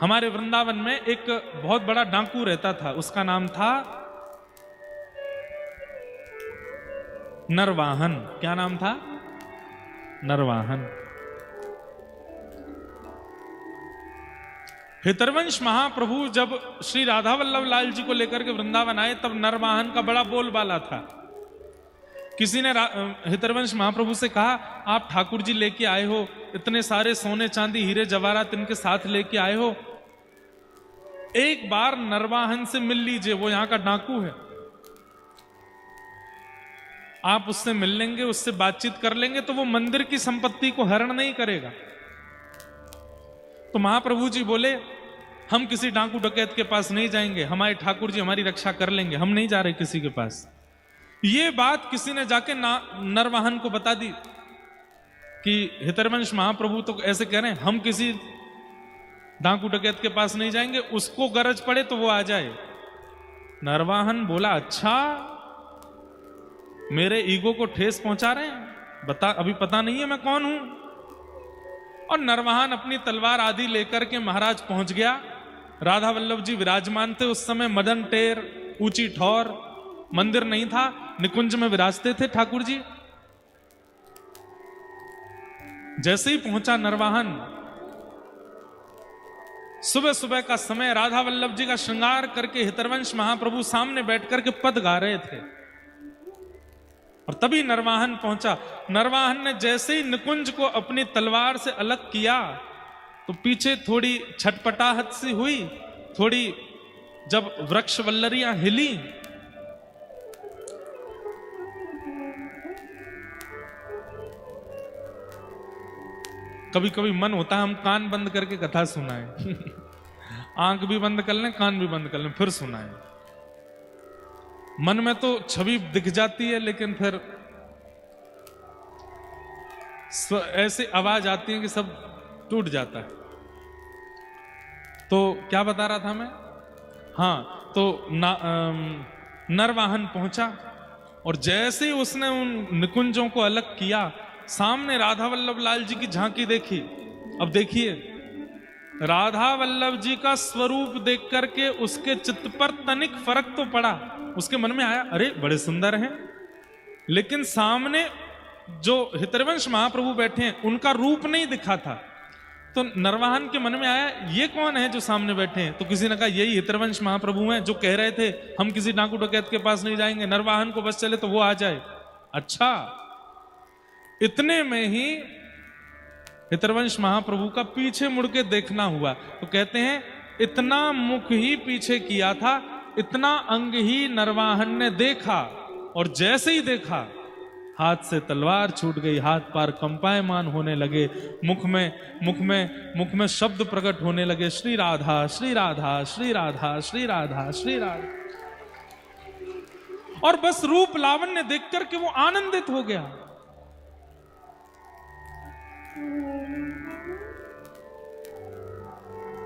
हमारे वृंदावन में एक बहुत बड़ा डाकू रहता था, उसका नाम था नरवाहन। क्या नाम था? नरवाहन। हितरवंश महाप्रभु जब श्री राधा वल्लभ लाल जी को लेकर के वृंदावन आए, तब नरवाहन का बड़ा बोलबाला था। किसी ने हितरवंश महाप्रभु से कहा, आप ठाकुर जी लेके आए हो, इतने सारे सोने चांदी हीरे जवाहरात इनके साथ लेके आए हो, एक बार नरवाहन से मिल लीजिए, वो यहां का डाकू है, आप उससे मिल लेंगे, उससे बातचीत कर लेंगे तो वो मंदिर की संपत्ति को हरण नहीं करेगा। तो महाप्रभु जी बोले, हम किसी डाकू डकैत के पास नहीं जाएंगे, हमारे ठाकुर जी हमारी रक्षा कर लेंगे, हम नहीं जा रहे किसी के पास। ये बात किसी ने जाके नरवाहन को बता दी कि हितरवंश महाप्रभु तो ऐसे कह रहे हैं, हम किसी डाकू डकैत के पास नहीं जाएंगे, उसको गरज पड़े तो वो आ जाए। नरवाहन बोला, अच्छा मेरे ईगो को ठेस पहुंचा रहे हैं, बता, अभी पता नहीं है मैं कौन हूं। और नरवाहन अपनी तलवार आदि लेकर के महाराज पहुंच गया। राधा वल्लभ जी विराजमान थे उस समय, मदन टेर, ऊंची ठौर, मंदिर नहीं था, निकुंज में विराजते थे ठाकुर जी। जैसे ही पहुंचा नरवाहन, सुबह सुबह का समय, राधा वल्लभ जी का श्रृंगार करके हितरवंश महाप्रभु सामने बैठ करके पद गा रहे थे, और तभी नरवाहन पहुंचा। नरवाहन ने जैसे ही निकुंज को अपनी तलवार से अलग किया तो पीछे थोड़ी छटपटाहट सी हुई, थोड़ी जब वृक्ष वल्लरियां हिली, कभी कभी मन होता है हम कान बंद करके कथा सुनाएं आंख भी बंद कर लें, कान भी बंद कर लें, फिर सुनाएं। मन में तो छवि दिख जाती है, लेकिन फिर ऐसे आवाज आती है कि सब टूट जाता है। तो क्या बता रहा था मैं? हाँ, तो नरवाहन पहुंचा, और जैसे ही उसने उन निकुंजों को अलग किया, सामने राधा वल्लभ लाल जी की झांकी देखी। अब देखिए, राधा वल्लभ जी का स्वरूप देख करके उसके चित्त पर तनिक फर्क तो पड़ा, उसके मन में आया, अरे बड़े सुंदर हैं, लेकिन सामने जो हितरवंश महाप्रभु बैठे हैं उनका रूप नहीं दिखा था। तो नरवाहन के मन में आया, ये कौन है जो सामने बैठे हैं? तो किसी ने कहा, यही हितरवंश महाप्रभु हैं जो कह रहे थे हम किसी डाकू डकैत के पास नहीं जाएंगे, नरवाहन को बस चले तो वो आ जाए। अच्छा, इतने में ही हितरवंश महाप्रभु का पीछे मुड़ के देखना हुआ। तो कहते हैं, इतना मुख ही पीछे किया था, इतना अंग ही नरवाहन ने देखा, और जैसे ही देखा हाथ से तलवार छूट गई, हाथ पैर कंपायमान होने लगे, मुख में शब्द प्रकट होने लगे, श्री राधा श्री राधा श्री राधा श्री राधा श्री राधा। और बस रूप लावण्य देख करके वो आनंदित हो गया।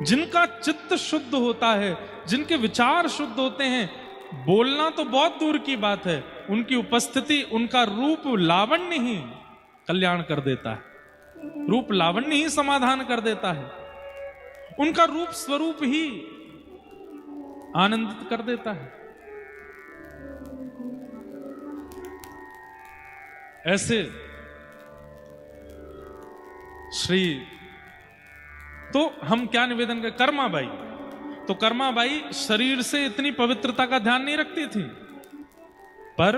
जिनका चित्त शुद्ध होता है, जिनके विचार शुद्ध होते हैं, बोलना तो बहुत दूर की बात है, उनकी उपस्थिति, उनका रूप लावण्य ही कल्याण कर देता है, रूप लावण्य ही समाधान कर देता है, उनका रूप स्वरूप ही आनंदित कर देता है। ऐसे श्री, तो हम क्या निवेदन करें? कर्माबाई, तो कर्माबाई शरीर से इतनी पवित्रता का ध्यान नहीं रखती थी, पर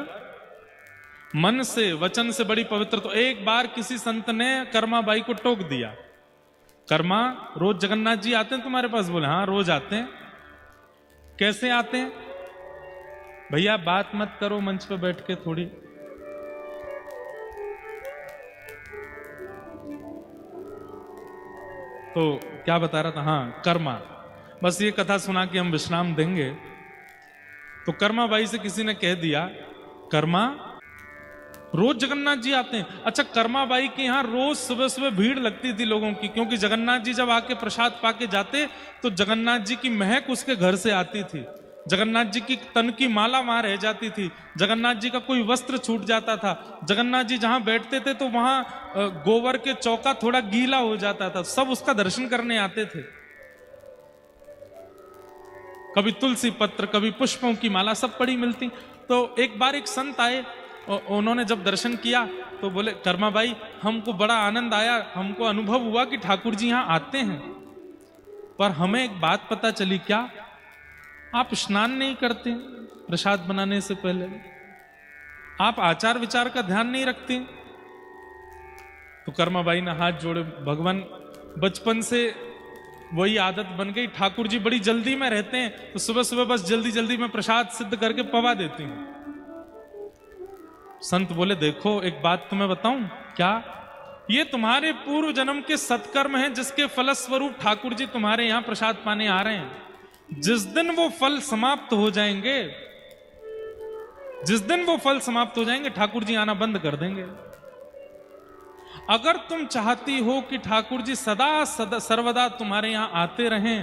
मन से, वचन से बड़ी पवित्र। तो एक बार किसी संत ने कर्माबाई को टोक दिया, कर्मा रोज जगन्नाथ जी आते हैं तुम्हारे पास? बोले हाँ रोज आते हैं। कैसे आते हैं? भैया बात मत करो मंच पे बैठ के थोड़ी। तो क्या बता रहा था? हाँ कर्मा, बस ये कथा सुना के हम विश्राम देंगे। तो कर्मा बाई से किसी ने कह दिया, कर्मा रोज जगन्नाथ जी आते हैं? अच्छा, कर्मा बाई के यहाँ रोज सुबह सुबह भीड़ लगती थी लोगों की, क्योंकि जगन्नाथ जी जब आके प्रसाद पाके जाते तो जगन्नाथ जी की महक उसके घर से आती थी, जगन्नाथ जी की तन की माला वहां रह जाती थी, जगन्नाथ जी का कोई वस्त्र छूट जाता था, जगन्नाथ जी जहां बैठते थे तो वहां गोबर के चौका थोड़ा गीला हो जाता था, सब उसका दर्शन करने आते थे। कभी तुलसी पत्र, कभी पुष्पों की माला, सब पड़ी मिलती। तो एक बार एक संत आए, उन्होंने जब दर्शन किया तो बोले, कर्मा भाई हमको बड़ा आनंद आया, हमको अनुभव हुआ कि ठाकुर जी यहाँ आते हैं, पर हमें एक बात पता चली। क्या? आप स्नान नहीं करते प्रसाद बनाने से पहले, आप आचार विचार का ध्यान नहीं रखते। तो कर्मा बाई ने हाथ जोड़े, भगवान बचपन से वही आदत बन गई, ठाकुर जी बड़ी जल्दी में रहते हैं, तो सुबह सुबह बस जल्दी जल्दी में प्रसाद सिद्ध करके पवा देती हूं। संत बोले, देखो एक बात तुम्हें बताऊं। क्या? ये तुम्हारे पूर्व जन्म के सत्कर्म हैं, जिसके फलस्वरूप ठाकुर जी तुम्हारे यहां प्रसाद पाने आ रहे हैं। जिस दिन वो फल समाप्त हो जाएंगे, जिस दिन वो फल समाप्त हो जाएंगे, ठाकुर जी आना बंद कर देंगे। अगर तुम चाहती हो कि ठाकुर जी सदा सर्वदा तुम्हारे यहां आते रहें,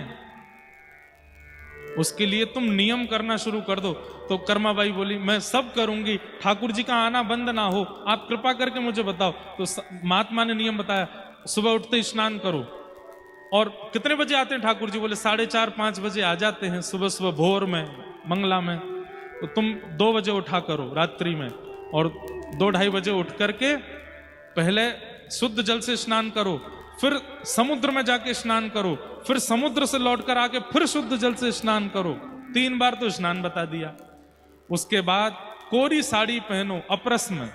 उसके लिए तुम नियम करना शुरू कर दो। तो कर्मा बाई बोली, मैं सब करूंगी, ठाकुर जी का आना बंद ना हो, आप कृपा करके मुझे बताओ। तो महात्मा ने नियम बताया, सुबह उठते स्नान करो। और कितने बजे आते हैं ठाकुर जी? बोले 4:30-5 बजे आ जाते हैं, सुबह सुबह भोर में, मंगला में। तो तुम 2 बजे उठा करो रात्रि में, और 2-2:30 बजे उठ करके पहले शुद्ध जल से स्नान करो, फिर समुद्र में जाके स्नान करो, फिर समुद्र से लौटकर आके फिर शुद्ध जल से स्नान करो। 3 बार तो स्नान बता दिया। उसके बाद कोरी साड़ी पहनो, अपरस में,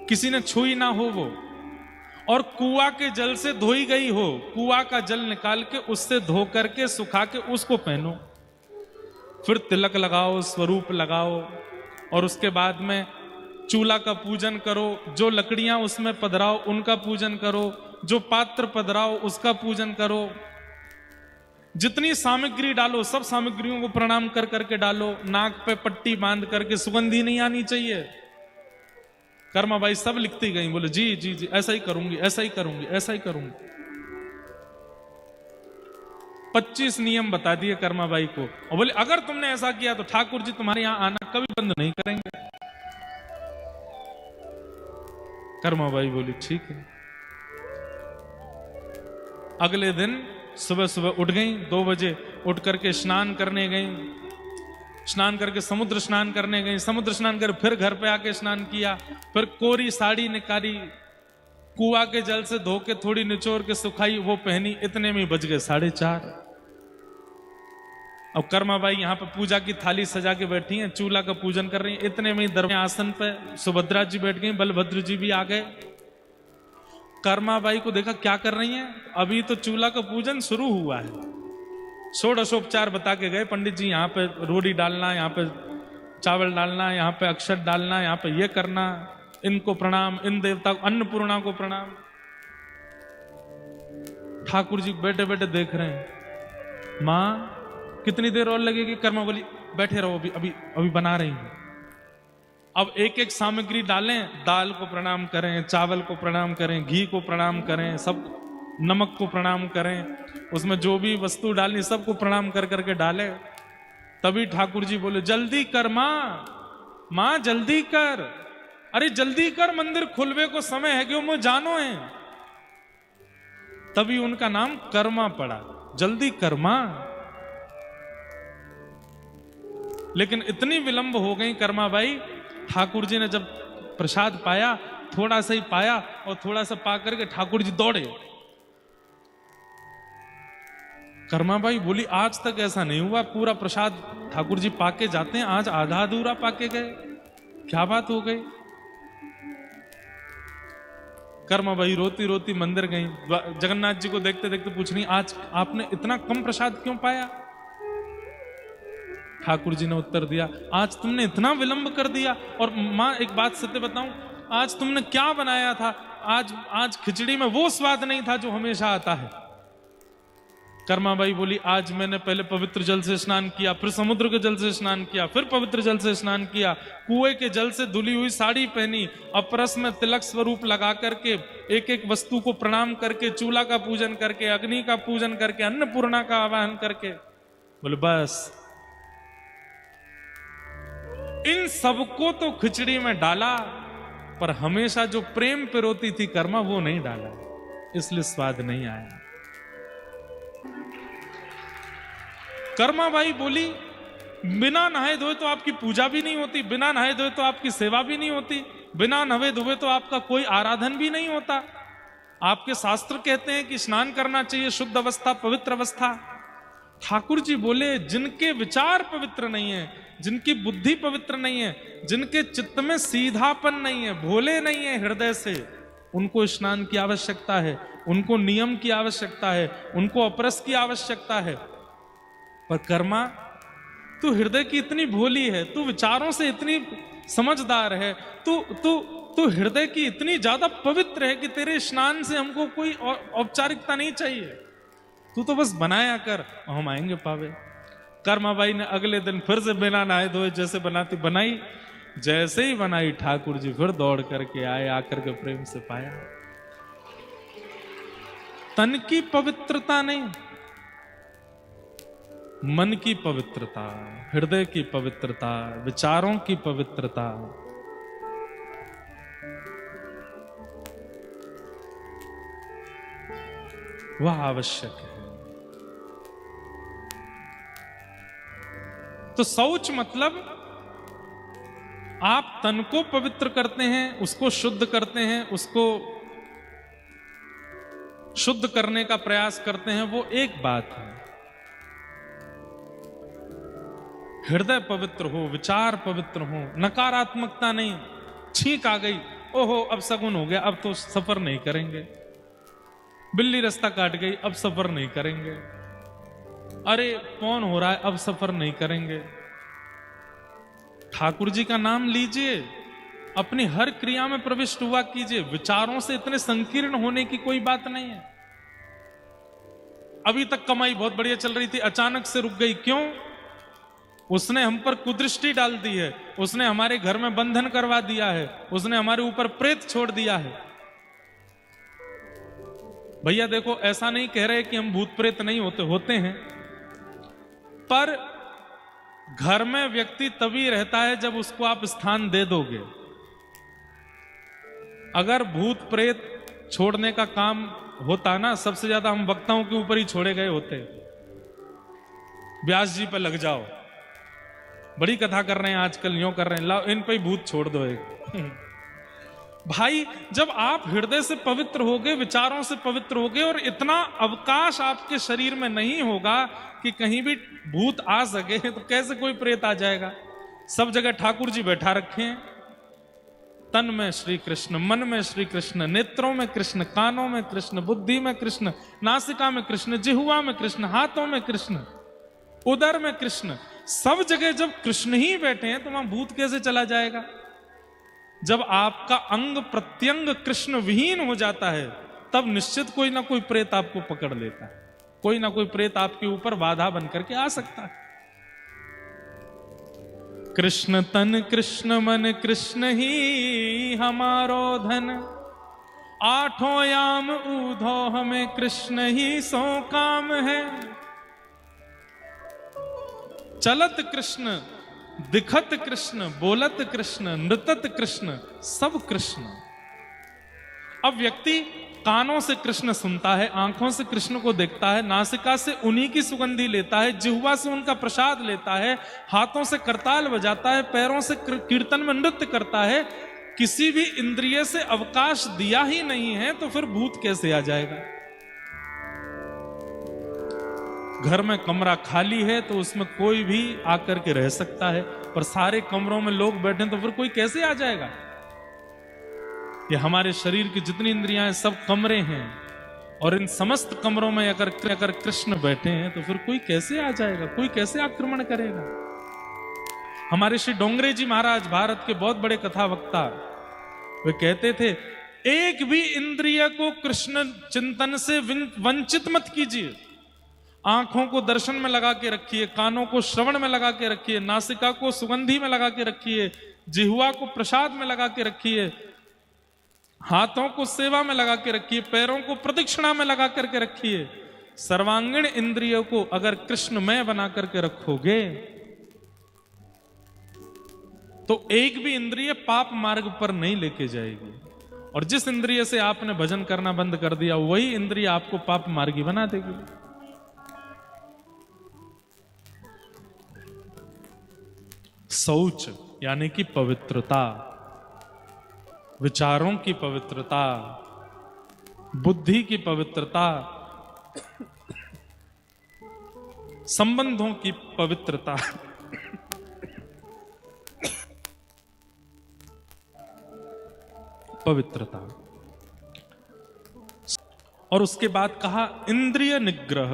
किसी ने छुई ना हो वो, और कुआ के जल से धोई गई हो, कुआ का जल निकाल के उससे धो करके सुखा के उसको पहनो। फिर तिलक लगाओ, स्वरूप लगाओ, और उसके बाद में चूल्हा का पूजन करो, जो लकड़ियां उसमें पधराओ उनका पूजन करो, जो पात्र पधराओ उसका पूजन करो, जितनी सामग्री डालो सब सामग्रियों को प्रणाम कर करके डालो। नाक पे पट्टी बांध करके, सुगंधी नहीं आनी चाहिए। कर्मा बाई सब लिखती गई, बोले जी जी जी, ऐसा ही करूंगी, ऐसा ही करूंगी, ऐसा ही करूंगी। 25 नियम बता दिए कर्मा बाई को, और बोले अगर तुमने ऐसा किया तो ठाकुर जी तुम्हारे यहां आना कभी बंद नहीं करेंगे। कर्मा बाई बोली ठीक है। अगले दिन सुबह सुबह उठ गई, 2 बजे उठ करके स्नान करने गई, स्नान करके समुद्र स्नान करने गई, समुद्र स्नान कर फिर घर पे आके स्नान किया, फिर कोरी साड़ी निकाली, कुआ के जल से धो के थोड़ी निचोड़ के सुखाई, वो पहनी। इतने में बज गए 4:30। अब कर्मा बाई यहाँ पे पूजा की थाली सजा के बैठी हैं, चूल्हा का पूजन कर रही हैं। इतने में दरबार आसन पे सुभद्रा जी बैठ गई, बलभद्र जी भी आ गए। कर्मा बाई को देखा क्या कर रही हैं, अभी तो चूल्हा का पूजन शुरू हुआ है। षोडशोपचार बता के गए पंडित जी, यहाँ पे रोटी डालना, यहाँ पे चावल डालना, यहाँ पे अक्षत डालना, यहाँ पे ये करना, इनको प्रणाम, इन देवता को, अन्नपूर्णा को प्रणाम। ठाकुर जी बैठे बैठे देख रहे हैं, माँ कितनी देर और लगेगी? कर्मा बोली बैठे रहो, अभी अभी अभी बना रही हूं। अब एक एक सामग्री डालें, दाल को प्रणाम करें, चावल को प्रणाम करें, घी को प्रणाम करें, सब नमक को प्रणाम करें, उसमें जो भी वस्तु डालनी सबको प्रणाम कर करके डालें। तभी ठाकुर जी बोले जल्दी कर माँ, माँ जल्दी कर, अरे जल्दी कर, मंदिर खुलवे को समय है, क्यों मुझे जानो है। तभी उनका नाम कर्मा पड़ा, जल्दी कर माँ। लेकिन इतनी विलंब हो गई कर्मा बाई, ठाकुर जी ने जब प्रसाद पाया, थोड़ा सा ही पाया, और थोड़ा सा पा करके ठाकुर जी दौड़े। कर्मा बाई बोली आज तक ऐसा नहीं हुआ, पूरा प्रसाद ठाकुर जी पाके जाते हैं, आज आधा अधूरा पाके गए, क्या बात हो गई। कर्मा बाई रोती रोती मंदिर गई, जगन्नाथ जी को देखते देखते पूछ रही, आज आपने इतना कम प्रसाद क्यों पाया? ठाकुर जी ने उत्तर दिया, आज तुमने इतना विलंब कर दिया। और माँ एक बात सत्य बताऊं, आज तुमने क्या बनाया था? आज खिचड़ी में वो स्वाद नहीं था जो हमेशा आता है। कर्मा बाई बोली आज मैंने पहले पवित्र जल से स्नान किया, फिर समुद्र के जल से स्नान किया, फिर पवित्र जल से स्नान किया, कुएं के जल से धुली हुई साड़ी पहनी, अपरस में तिलक स्वरूप लगा करके, एक एक वस्तु को प्रणाम करके, चूल्हा का पूजन करके, अग्नि का पूजन करके, अन्नपूर्णा का आवाहन करके। बोले बस इन सबको तो खिचड़ी में डाला, पर हमेशा जो प्रेम पिरोती थी कर्मा वो नहीं डाला, इसलिए स्वाद नहीं आया। कर्माबाई बोली बिना नहाए धोए तो आपकी पूजा भी नहीं होती, बिना नहाए धोए तो आपकी सेवा भी नहीं होती, बिना नहाए धोए तो आपका कोई आराधन भी नहीं होता। आपके शास्त्र कहते हैं कि स्नान करना चाहिए, शुद्ध अवस्था, पवित्र अवस्था। ठाकुर जी बोले जिनके विचार पवित्र नहीं है, जिनकी बुद्धि पवित्र नहीं है, जिनके चित्त में सीधापन नहीं है, भोले नहीं है हृदय से, उनको स्नान की आवश्यकता है, उनको नियम की आवश्यकता है, उनको अपरस की आवश्यकता है। पर कर्मा, तू हृदय की इतनी भोली है, तू विचारों से इतनी समझदार है, तू हृदय की इतनी ज्यादा पवित्र है कि तेरे स्नान से हमको कोई औपचारिकता नहीं चाहिए, तू तो बस बनाया कर, हम आएंगे पावे। कर्माबाई ने अगले दिन फिर से बिना नहाए धोए जैसे बनाती बनाई, जैसे ही बनाई ठाकुर जी फिर दौड़ करके आए, आकर के प्रेम से पाया। तन की पवित्रता नहीं, मन की पवित्रता, हृदय की पवित्रता, विचारों की पवित्रता, वह आवश्यक है। तो शौच मतलब आप तन को पवित्र करते हैं, उसको शुद्ध करते हैं, उसको शुद्ध करने का प्रयास करते हैं, वो एक बात है। हृदय पवित्र हो, विचार पवित्र हो, नकारात्मकता नहीं, छींक आ गई, ओहो अब शगुन हो गया, अब तो सफर नहीं करेंगे, बिल्ली रास्ता काट गई, अब सफर नहीं करेंगे, अरे कौन हो रहा है, अब सफर नहीं करेंगे। ठाकुर जी का नाम लीजिए, अपनी हर क्रिया में प्रविष्ट हुआ कीजिए, विचारों से इतने संकीर्ण होने की कोई बात नहीं है। अभी तक कमाई बहुत बढ़िया चल रही थी, अचानक से रुक गई, क्यों? उसने हम पर कुदृष्टि डाल दी है, उसने हमारे घर में बंधन करवा दिया है, उसने हमारे ऊपर प्रेत छोड़ दिया है। भैया देखो, ऐसा नहीं कह रहे कि हम भूत प्रेत नहीं होते, होते हैं, पर घर में व्यक्ति तभी रहता है जब उसको आप स्थान दे दोगे। अगर भूत प्रेत छोड़ने का काम होता ना, सबसे ज्यादा हम वक्ताओं के ऊपर ही छोड़े गए होते। व्यास जी पे लग जाओ, बड़ी कथा कर रहे हैं आजकल, यूं कर रहे हैं, लाओ इन पे ही भूत छोड़ दो एक। भाई जब आप हृदय से पवित्र होगे, विचारों से पवित्र होगे, और इतना अवकाश आपके शरीर में नहीं होगा कि कहीं भी भूत आ सके, तो कैसे कोई प्रेत आ जाएगा? सब जगह ठाकुर जी बैठा रखे हैं। तन में श्री कृष्ण, मन में श्री कृष्ण, नेत्रों में कृष्ण, कानों में कृष्ण, बुद्धि में कृष्ण, नासिका में कृष्ण, जिह्वा में कृष्ण, हाथों में कृष्ण, उदर में कृष्ण। सब जगह जब कृष्ण ही बैठे हैं तो वहां भूत कैसे चला जाएगा? जब आपका अंग प्रत्यंग कृष्ण विहीन हो जाता है, तब निश्चित कोई ना कोई प्रेत आपको पकड़ लेता है, कोई ना कोई प्रेत आपके ऊपर बाधा बन करके आ सकता है। कृष्ण तन कृष्ण मन कृष्ण ही हमारो धन, आठों याम ऊधो हमें कृष्ण ही सो काम है। चलत कृष्ण, दिखत कृष्ण, बोलत कृष्ण, नृतत कृष्ण, सब कृष्ण। अब व्यक्ति कानों से कृष्ण सुनता है, आंखों से कृष्ण को देखता है, नासिका से उन्हीं की सुगंधी लेता है, जिह्वा से उनका प्रसाद लेता है, हाथों से करताल बजाता है, पैरों से कीर्तन में नृत्य करता है। किसी भी इंद्रिय से अवकाश दिया ही नहीं है, तो फिर भूत कैसे आ जाएगा? घर में कमरा खाली है तो उसमें कोई भी आकर के रह सकता है, पर सारे कमरों में लोग बैठे तो फिर कोई कैसे आ जाएगा? ये हमारे शरीर की जितनी इंद्रियां हैं सब कमरे हैं, और इन समस्त कमरों में अगर कृष्ण बैठे हैं तो फिर कोई कैसे आ जाएगा? कोई कैसे आक्रमण करेगा? हमारे श्री डोंगरे जी महाराज, भारत के बहुत बड़े कथा वक्ता, वे कहते थे, एक भी इंद्रिय को कृष्ण चिंतन से वंचित मत कीजिए। आंखों को दर्शन में लगा के रखिए, कानों को श्रवण में लगा के रखिए, नासिका को सुगंधी में लगा के रखिए, जिह्वा को प्रसाद में लगा के रखिए, हाथों को सेवा में लगा के रखिए, पैरों को प्रदक्षिणा में लगा करके रखिए। सर्वांगीण इंद्रियों को अगर कृष्णमय बना करके रखोगे तो एक भी इंद्रिय पाप मार्ग पर नहीं लेके जाएगी, और जिस इंद्रिय से आपने भजन करना बंद कर दिया वही इंद्रिय आपको पाप मार्गी बना देगी। शौच यानी कि पवित्रता, विचारों की पवित्रता, बुद्धि की पवित्रता, संबंधों की पवित्रता, पवित्रता। और उसके बाद कहा इंद्रिय निग्रह।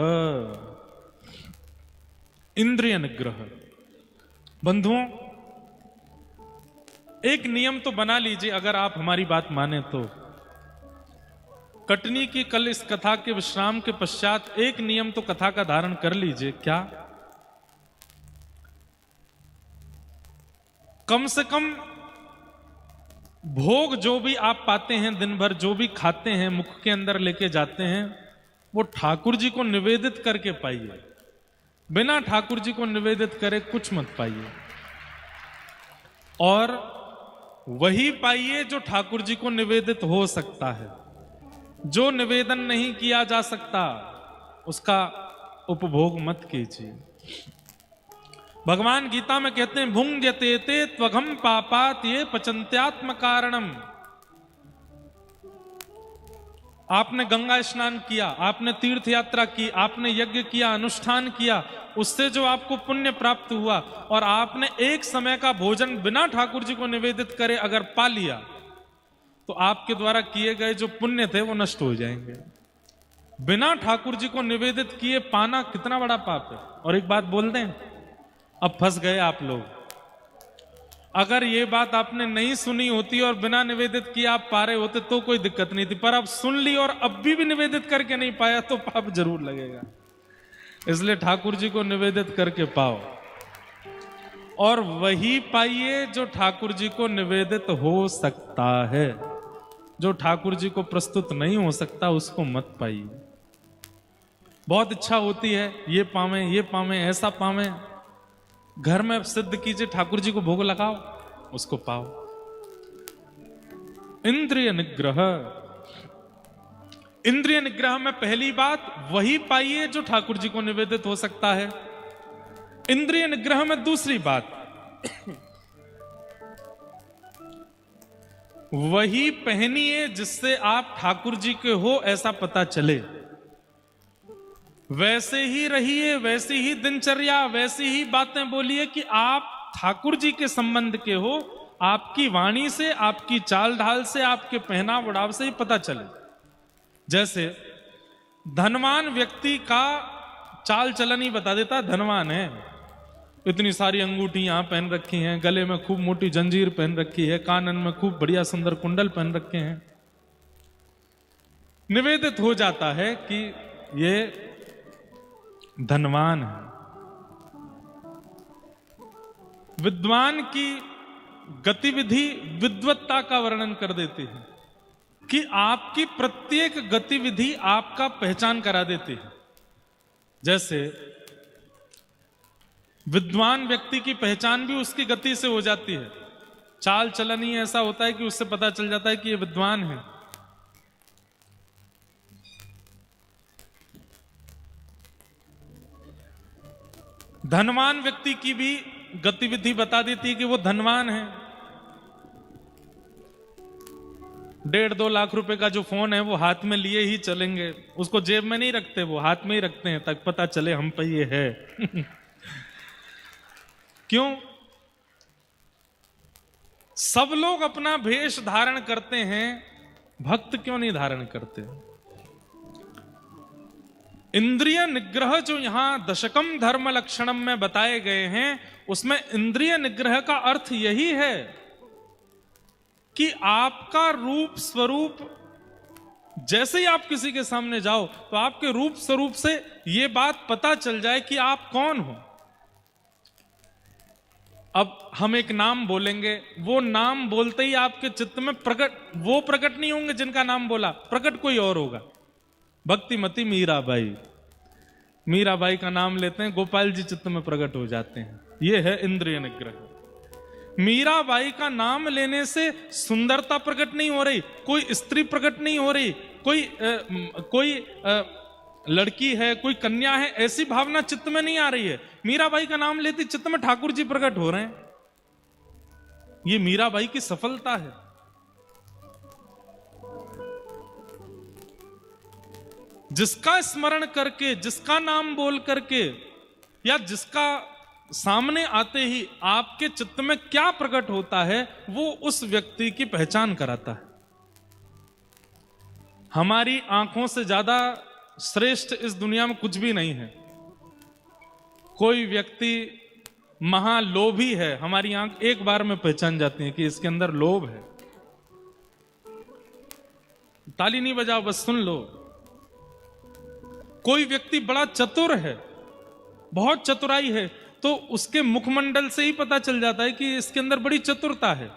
इंद्रिय निग्रह बंधुओं, एक नियम तो बना लीजिए, अगर आप हमारी बात माने तो। कटनी की कल इस कथा के विश्राम के पश्चात एक नियम तो कथा का धारण कर लीजिए। क्या? कम से कम भोग जो भी आप पाते हैं दिन भर, जो भी खाते हैं, मुख के अंदर लेके जाते हैं, वो ठाकुर जी को निवेदित करके पाइए। बिना ठाकुर जी को निवेदित करे कुछ मत पाइए। और वही पाइए जो ठाकुर जी को निवेदित हो सकता है। जो निवेदन नहीं किया जा सकता उसका उपभोग मत कीजिए। भगवान गीता में कहते हैं भुंज्यते ते त्वघम पापात ये पचंत्यात्म कारणम। आपने गंगा स्नान किया, आपने तीर्थ यात्रा की, आपने यज्ञ किया, अनुष्ठान किया, उससे जो आपको पुण्य प्राप्त हुआ, और आपने एक समय का भोजन बिना ठाकुर जी को निवेदित करे अगर पा लिया, तो आपके द्वारा किए गए जो पुण्य थे वो नष्ट हो जाएंगे। बिना ठाकुर जी को निवेदित किए पाना कितना बड़ा पाप है। और एक बात बोल दें, अब फंस गए आप लोग। अगर ये बात आपने नहीं सुनी होती और बिना निवेदित किए आप पा रहे होते तो कोई दिक्कत नहीं थी, पर अब सुन ली और अब भी निवेदित करके नहीं पाया तो पाप जरूर लगेगा। इसलिए ठाकुर जी को निवेदित करके पाओ, और वही पाइए जो ठाकुर जी को निवेदित हो सकता है। जो ठाकुर जी को प्रस्तुत नहीं हो सकता उसको मत पाइए। बहुत इच्छा होती है ये पावें, ये पावें, ऐसा पावें, घर में सिद्ध कीजिए, ठाकुर जी को भोग लगाओ, उसको पाओ। इंद्रिय निग्रह। इंद्रिय निग्रह में पहली बात वही पाइए जो ठाकुर जी को निवेदित हो सकता है। इंद्रिय निग्रह में दूसरी बात वही पहनिए जिससे आप ठाकुर जी के हो ऐसा पता चले। वैसे ही रहिए, वैसी ही दिनचर्या, वैसी ही बातें बोलिए कि आप ठाकुर जी के संबंध के हो। आपकी वाणी से, आपकी चाल ढाल से, आपके पहनाव ओढ़ाव से ही पता चले। जैसे धनवान व्यक्ति का चाल चलन ही बता देता धनवान है। इतनी सारी अंगूठी यहां पहन रखी हैं, गले में खूब मोटी जंजीर पहन रखी है, कानन में खूब बढ़िया सुंदर कुंडल पहन रखे हैं। निवेदित हो जाता है कि ये धनवान है। विद्वान की गतिविधि विद्वत्ता का वर्णन कर देती है कि आपकी प्रत्येक गतिविधि आपका पहचान करा देती है। जैसे विद्वान व्यक्ति की पहचान भी उसकी गति से हो जाती है। चाल चलन ही ऐसा होता है कि उससे पता चल जाता है कि ये विद्वान है। धनवान व्यक्ति की भी गतिविधि बता देती है कि वो धनवान है। 1.5-2 लाख रुपए का जो फोन है वो हाथ में लिए ही चलेंगे, उसको जेब में नहीं रखते, वो हाथ में ही रखते हैं ताकि पता चले हम पे ये है। क्यों? सब लोग अपना भेष धारण करते हैं, भक्त क्यों नहीं धारण करते? इंद्रिय निग्रह जो यहां दशकम धर्म लक्षणम में बताए गए हैं, उसमें इंद्रिय निग्रह का अर्थ यही है कि आपका रूप स्वरूप, जैसे ही आप किसी के सामने जाओ तो आपके रूप स्वरूप से यह बात पता चल जाए कि आप कौन हो। अब हम एक नाम बोलेंगे, वो नाम बोलते ही आपके चित्त में वो प्रकट नहीं होंगे जिनका नाम बोला, प्रकट कोई और होगा। भक्तिमती मीराबाई, मीराबाई का नाम लेते हैं, गोपाल जी चित्त में प्रकट हो जाते हैं। यह है इंद्रिय निग्रह। मीराबाई का नाम लेने से सुंदरता प्रकट नहीं हो रही, कोई स्त्री प्रकट नहीं हो रही, कोई लड़की है, कोई कन्या है, ऐसी भावना चित्त में नहीं आ रही है। मीराबाई का नाम लेती चित्त में ठाकुर जी प्रकट हो रहे हैं। ये मीराबाई की सफलता है। जिसका स्मरण करके, जिसका नाम बोल करके, या जिसका सामने आते ही आपके चित्त में क्या प्रकट होता है, वो उस व्यक्ति की पहचान कराता है। हमारी आंखों से ज्यादा श्रेष्ठ इस दुनिया में कुछ भी नहीं है। कोई व्यक्ति महालोभी है, हमारी आंख एक बार में पहचान जाती है कि इसके अंदर लोभ है। ताली नहीं बजाओ, बस सुन लो। कोई व्यक्ति बड़ा चतुर है, बहुत चतुराई है, तो उसके मुखमंडल से ही पता चल जाता है कि इसके अंदर बड़ी चतुरता है।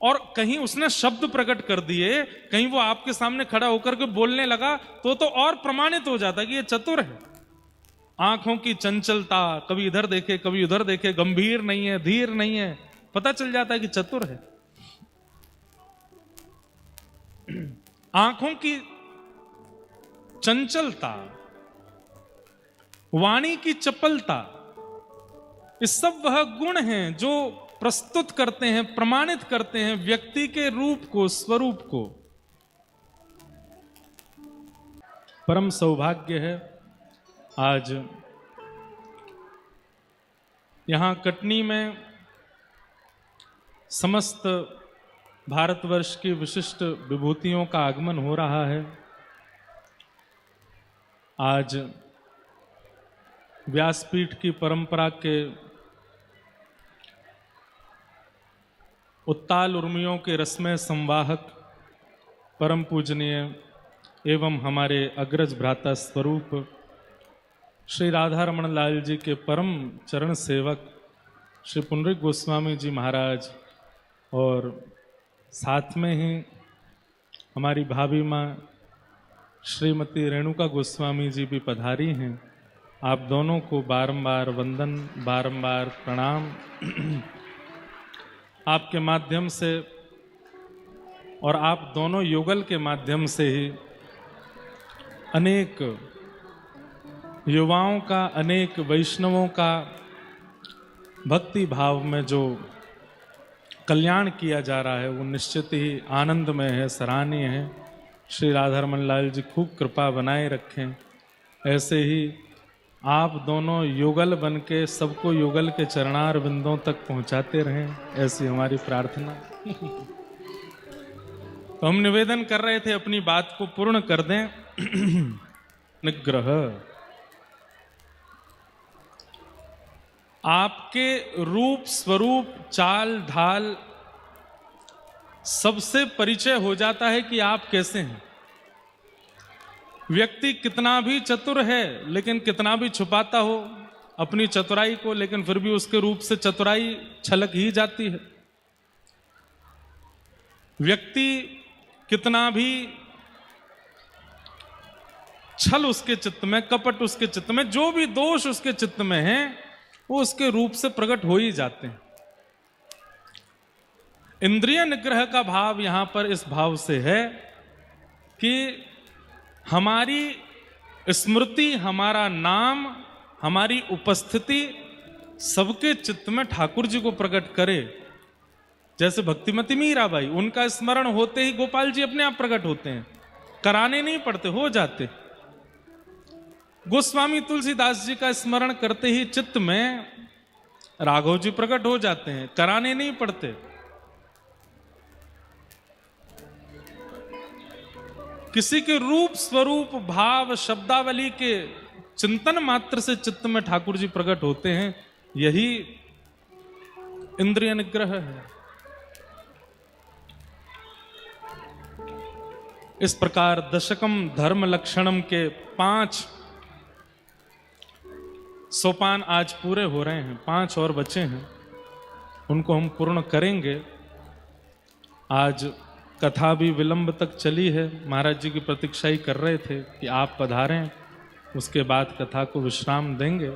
और कहीं उसने शब्द प्रकट कर दिए, कहीं वो आपके सामने खड़ा होकर के बोलने लगा, तो और प्रमाणित हो जाता है कि ये चतुर है। आंखों की चंचलता, कभी इधर देखे कभी उधर देखे, गंभीर नहीं है, धीर नहीं है, पता चल जाता है कि चतुर है। आंखों की चंचलता, वाणी की चपलता, ये सब वह गुण हैं जो प्रस्तुत करते हैं, प्रमाणित करते हैं व्यक्ति के रूप को, स्वरूप को। परम सौभाग्य है आज यहां कटनी में समस्त भारतवर्ष की विशिष्ट विभूतियों का आगमन हो रहा है। आज व्यासपीठ की परंपरा के उत्ताल उर्मियों के रसमय संवाहक परम पूजनीय एवं हमारे अग्रज भ्राता स्वरूप श्री राधा रमण लाल जी के परम चरण सेवक श्री पुंडरीक गोस्वामी जी महाराज, और साथ में ही हमारी भाभी माँ श्रीमती रेणुका गोस्वामी जी भी पधारी हैं। आप दोनों को बारंबार वंदन, बारंबार प्रणाम। आपके माध्यम से और आप दोनों युगल के माध्यम से ही अनेक युवाओं का, अनेक वैष्णवों का भक्ति भाव में जो कल्याण किया जा रहा है, वो निश्चित ही आनंदमय है, सराहनीय है। श्री राधा रमण लाल जी खूब कृपा बनाए रखें। ऐसे ही आप दोनों युगल बन के सबको युगल के चरणार बिंदों तक पहुंचाते रहें, ऐसी हमारी प्रार्थना। तो हम निवेदन कर रहे थे, अपनी बात को पूर्ण कर दें। निग्रह, आपके रूप, स्वरूप, चाल ढाल सबसे परिचय हो जाता है कि आप कैसे हैं। व्यक्ति कितना भी चतुर है, लेकिन कितना भी छुपाता हो अपनी चतुराई को, लेकिन फिर भी उसके रूप से चतुराई छलक ही जाती है। व्यक्ति कितना भी छल उसके चित्त में, कपट उसके चित्त में, जो भी दोष उसके चित्त में है, वो उसके रूप से प्रकट हो ही जाते हैं। इंद्रिय निग्रह का भाव यहां पर इस भाव से है कि हमारी स्मृति, हमारा नाम, हमारी उपस्थिति सबके चित्त में ठाकुर जी को प्रकट करे। जैसे भक्तिमती मीराबाई, उनका स्मरण होते ही गोपाल जी अपने आप प्रकट होते हैं, कराने नहीं पड़ते, हो जाते। गोस्वामी तुलसीदास जी का स्मरण करते ही चित्त में राघव जी प्रकट हो जाते हैं, कराने नहीं पड़ते। किसी के रूप, स्वरूप, भाव, शब्दावली के चिंतन मात्र से चित्त में ठाकुर जी प्रकट होते हैं। यही इंद्रिय निग्रह है। इस प्रकार दशकम धर्म लक्षणम के 5 सोपान आज पूरे हो रहे हैं, 5 और बचे हैं, उनको हम पूर्ण करेंगे। आज कथा भी विलंब तक चली है। महाराज जी की प्रतीक्षा ही कर रहे थे कि आप पधारें, उसके बाद कथा को विश्राम देंगे।